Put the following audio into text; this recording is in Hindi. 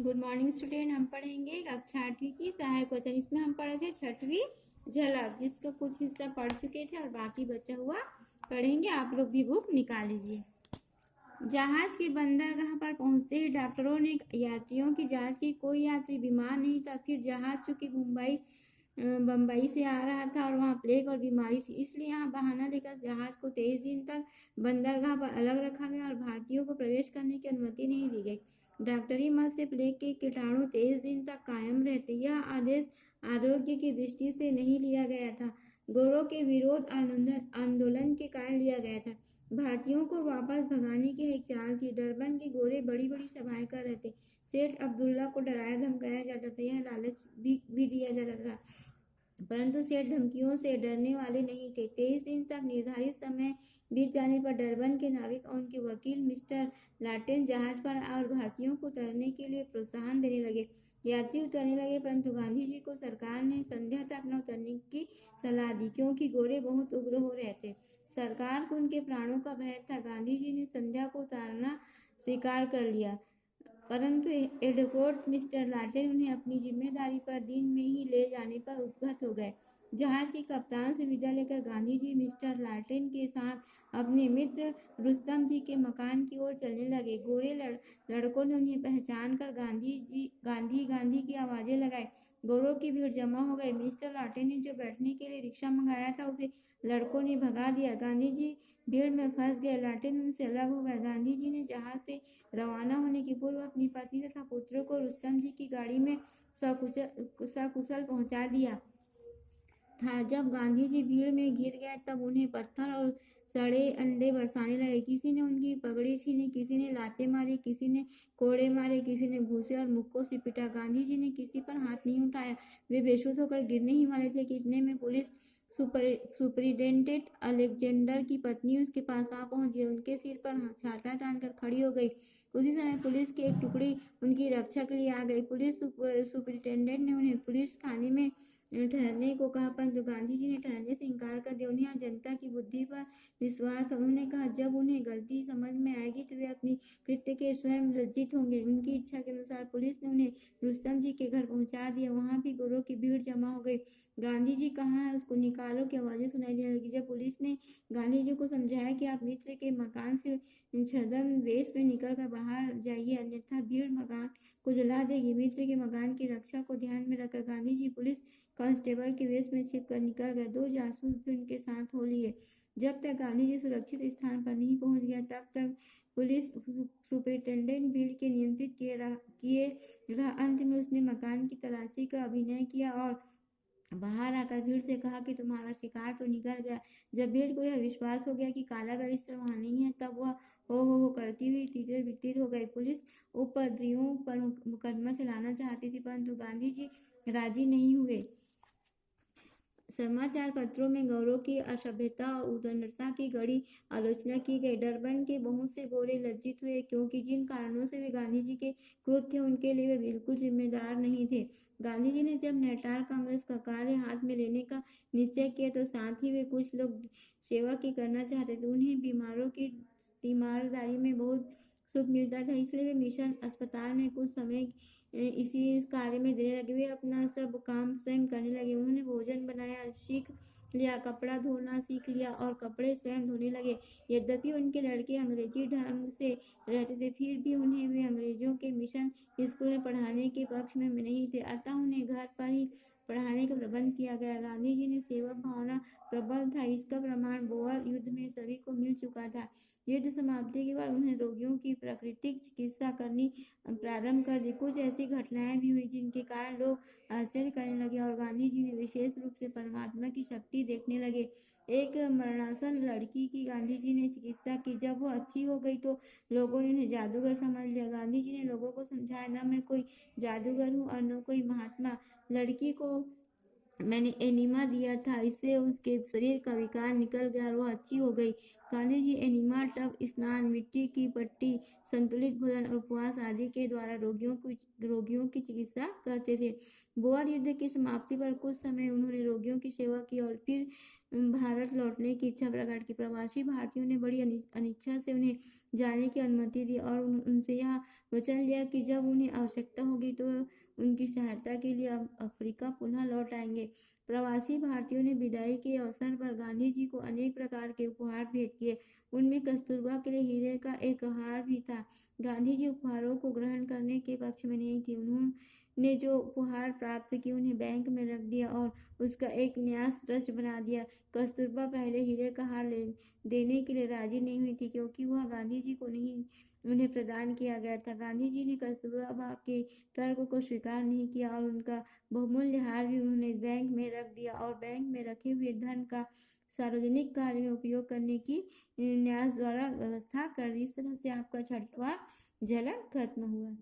Good morning student. हम पढ़ेंगे कक्षा 8वीं की सहायक क्वेश्चन। इसमें हम पढ़े थे 6वीं झलक, जिसका कुछ हिस्सा पढ़ चुके थे और बाकी बचा हुआ पढ़ेंगे। आप लोग भी बुक निकाल लीजिए। जहाज के बंदरगाह पर पहुंचते ही डॉक्टरों ने यात्रियों की जांच की। कोई यात्री बीमार नहीं था। फिर जहाज चूंकि बम्बई से आ रहा था और वहाँ प्लेग और बीमारी थी, इसलिए यहाँ बहाना लेकर जहाज को 23 दिन तक बंदरगाह पर अलग रखा गया और भारतीयों को प्रवेश करने की अनुमति नहीं दी गई। डॉक्टरी मत से प्लेग के कीटाणु 23 दिन तक कायम रहते। यह आदेश आरोग्य की दृष्टि से नहीं लिया गया था, गोरों के विरोध आंदोलन के कारण लिया गया था। भारतीयों को वापस भगाने की एक चाल थी। डरबन के गोरे बड़ी बड़ी सभाएं कर रहे थे। सेठ अब्दुल्ला को डराया धमकाया जाता था। यह लालच भी दिया जाता था, परंतु सेठ धमकियों से डरने वाले नहीं थे। 23 दिन तक निर्धारित समय बीत जाने पर डरबन के नाविक और उनके वकील मिस्टर लाटेन जहाज पर और भारतीयों को उतरने के लिए प्रोत्साहन देने लगे। यात्री उतरने लगे, परंतु गांधी जी को सरकार ने संध्या तक न उतरने की सलाह दी, क्योंकि गोरे बहुत उग्र हो रहे थे। सरकार को उनके प्राणों का भय था। गांधी जी ने संध्या को उतारना स्वीकार कर लिया, परंतु एडवोकेट मिस्टर लाटेन उन्हें अपनी जिम्मेदारी पर दिन में ही ले जाने पर उद्यत हो गए। जहाज के कप्तान से विदा लेकर गांधी जी मिस्टर लाटेन के साथ अपने मित्र रुस्तम जी के मकान की ओर चलने लगे। गोरे लड़कों ने उन्हें पहचान कर गांधी गांधी की आवाजें लगाई। गोरों की भीड़ जमा हो गई। मिस्टर लाटेन ने जो बैठने के लिए रिक्शा मंगाया था, उसे लड़कों ने भगा दिया। गांधी जी भीड़ में फंस गए। लाटेन उनसे अलग हो गए। गांधी जी ने जहाज से रवाना होने के पूर्व अपनी पत्नी तथा पुत्रों को रुस्तम जी की गाड़ी में सकुशल पहुंचा दिया था। जब गांधी जी भीड़ में घिर गए, तब उन्हें पत्थर और सड़े अंडे बरसाने लगे। किसी ने उनकी पगड़ी छीनी, किसी ने लाते मारी, किसी ने कोड़े मारे, किसी ने घूसे और मुक्कों से पिटा। गांधी जी ने किसी पर हाथ नहीं उठाया। वे बेहोश होकर गिरने ही वाले थे कि इतने में पुलिस सुपरिटेंडेंट अलेक्जेंडर की पत्नी उसके पास आ पहुंची। उनके सिर पर छाता तानकर खड़ी हो गई। उसी समय पुलिस की एक टुकड़ी उनकी रक्षा के लिए आ गई। पुलिस सुपरिटेंडेंट ने उन्हें पुलिस थाने में ठहरने को कहा, परंतु गांधी जी ने ठहरने से इनकार कर दिया। उन्हें जनता की बुद्धि पर विश्वास। उन्होंने कहा, जब उन्हें गलती समझ में आएगी तो वे अपनी कृत्य के स्वयं लज्जित होंगे। उनकी इच्छा के अनुसार पुलिस ने उन्हें रुस्तम जी के घर पहुंचा दिया। वहां भी गोरों की भीड़ जमा हो गई। गांधी जी कहाँ है, उसको निकालो की आवाजें सुनाई देने लगी। जब पुलिस ने गांधी जी को समझाया कि आप मित्र के मकान से छद्म वेश में निकल कर बाहर जाइए, अन्यथा भीड़ मकान को जला देगी। मित्र के मकान की रक्षा को ध्यान में रखकर गांधी जी पुलिस कांस्टेबल के वेश में छिपकर निकल गए। 2 जासूस भी उनके साथ हो लिए। जब तक गांधी जी सुरक्षित स्थान पर नहीं पहुंच गया, तब तक पुलिस सुपरिटेंडेंट भीड़ के नियंत्रित किए रहा। अंत में उसने मकान की तलाशी का अभिनय किया और बाहर आकर भीड़ से कहा कि तुम्हारा शिकार तो निकल गया। जब भीड़ को यह विश्वास हो गया कि काला बैरिस्टर वहां नहीं है, तब वह हो करती हुई तितर बितर हो गई। पुलिस उपद्रवियों पर मुकदमा चलाना चाहती थी, परंतु गांधी जी राजी नहीं हुए। समाचार पत्रों में गौरों की असभ्यता और उदारता की कड़ी आलोचना की गई। डरबन के बहुत से गोरे लज्जित हुए, क्योंकि जिन कारणों से वे गांधी जी के क्रोध थे, उनके लिए वे बिल्कुल जिम्मेदार नहीं थे। गांधी जी ने जब नेटाल कांग्रेस का कार्य हाथ में लेने का निश्चय किया, तो साथ ही वे कुछ लोग सेवा की करना चाहते थे। उन्हें बीमारों की तीमारदारी में बहुत सुख मिलता था, इसलिए वे मिशन अस्पताल में कुछ समय इसी कार्य में देने लगे। वे अपना सब काम स्वयं करने लगे। उन्होंने भोजन बनाया सीख लिया, कपड़ा धोना सीख लिया और कपड़े स्वयं धोने लगे। यद्यपि उनके लड़के अंग्रेजी ढंग से रहते थे, फिर भी उन्हें वे अंग्रेजों के मिशन स्कूल में पढ़ाने के पक्ष में नहीं थे, अतः उन्हें घर पर ही पढ़ाने का प्रबंध किया गया। गांधी जी ने सेवा भावना प्रबल था, इसका प्रमाण बोअर युद्ध में सभी को मिल चुका था। युद्ध समाप्ति के बाद उन्हें रोगियों की प्राकृतिक चिकित्सा करनी प्रारंभ कर दी। कुछ ऐसी घटनाएं भी हुई जिनके कारण लोग आश्चर्य करने लगे और गांधी जी में विशेष रूप से परमात्मा की शक्ति देखने लगे। एक मरणासन लड़की की गांधी जी ने चिकित्सा की। जब वह अच्छी हो गई तो लोगों ने उन्हें जादूगर समझ लिया। गांधी जी ने लोगों को समझाया, न मैं कोई जादूगर हूँ और न कोई महात्मा। लड़की को मैंने एनिमा दिया था, इससे उसके शरीर का विकार निकल गया और वह अच्छी हो गई। गांधी जी एनिमा, टब स्नान, मिट्टी की पट्टी, संतुलित भोजन और उपवास आदि के द्वारा रोगियों की चिकित्सा करते थे। बोअर युद्ध की समाप्ति पर कुछ समय उन्होंने रोगियों की सेवा की और फिर भारत लौटने की इच्छा प्रकट की। प्रवासी भारतीयों ने बड़ी अनिच्छा से उन्हें जाने की अनुमति दी और उनसे यह वचन लिया कि जब उन्हें आवश्यकता होगी तो उनकी सहायता के लिए अफ्रीका पुनः लौट आएंगे। प्रवासी भारतीयों ने विदाई के अवसर पर गांधी जी को अनेक प्रकार के उपहार भेंट किए। उनमें कस्तूरबा के लिए हीरे का एक हार भी था। गांधी जी उपहारों को ग्रहण करने के पक्ष में नहीं थे। उन्होंने जो उपहार प्राप्त किए उन्हें बैंक में रख दिया और उसका एक न्यास ट्रस्ट बना दिया। कस्तूरबा पहले हीरे का हार देने के लिए राजी नहीं हुई थी क्योंकि वह गांधी जी को नहीं उन्हें प्रदान किया गया था। गांधी जी ने कस्तूरबा के तर्क को स्वीकार नहीं किया और उनका बहुमूल्य हार भी उन्होंने बैंक में रख दिया और बैंक में रखे हुए धन का सार्वजनिक कार्य में उपयोग करने की न्यास द्वारा व्यवस्था कर दी। इस तरह से आपका छठवां झलक खत्म हुआ।